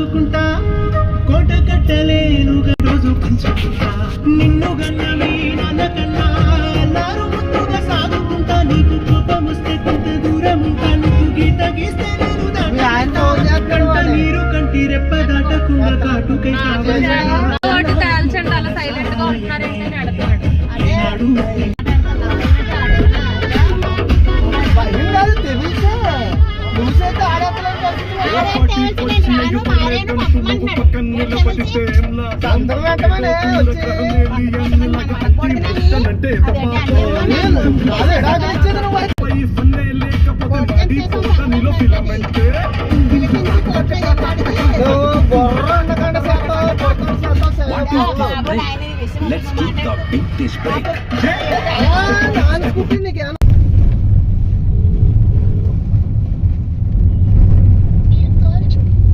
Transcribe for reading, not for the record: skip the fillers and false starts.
దాచుకుంటా కోట కట్టలేను రోజు పంచుకుంటా నిన్ను గన్నవి నాన్నకన్నా అల్లారు ముద్దుగా సాగుకుంటా నీకు కోపం వస్తే కొంత దూరం ఉంటా నువ్వు గీత గీస్తే నేను దాటంట నీరు కంటి రెప్ప దాటకుండా కాటుకై కావాలి సైలెంట్ గా ఉంటున్నారంటే అడుగుతున్నాడు Let's keep the big dish break.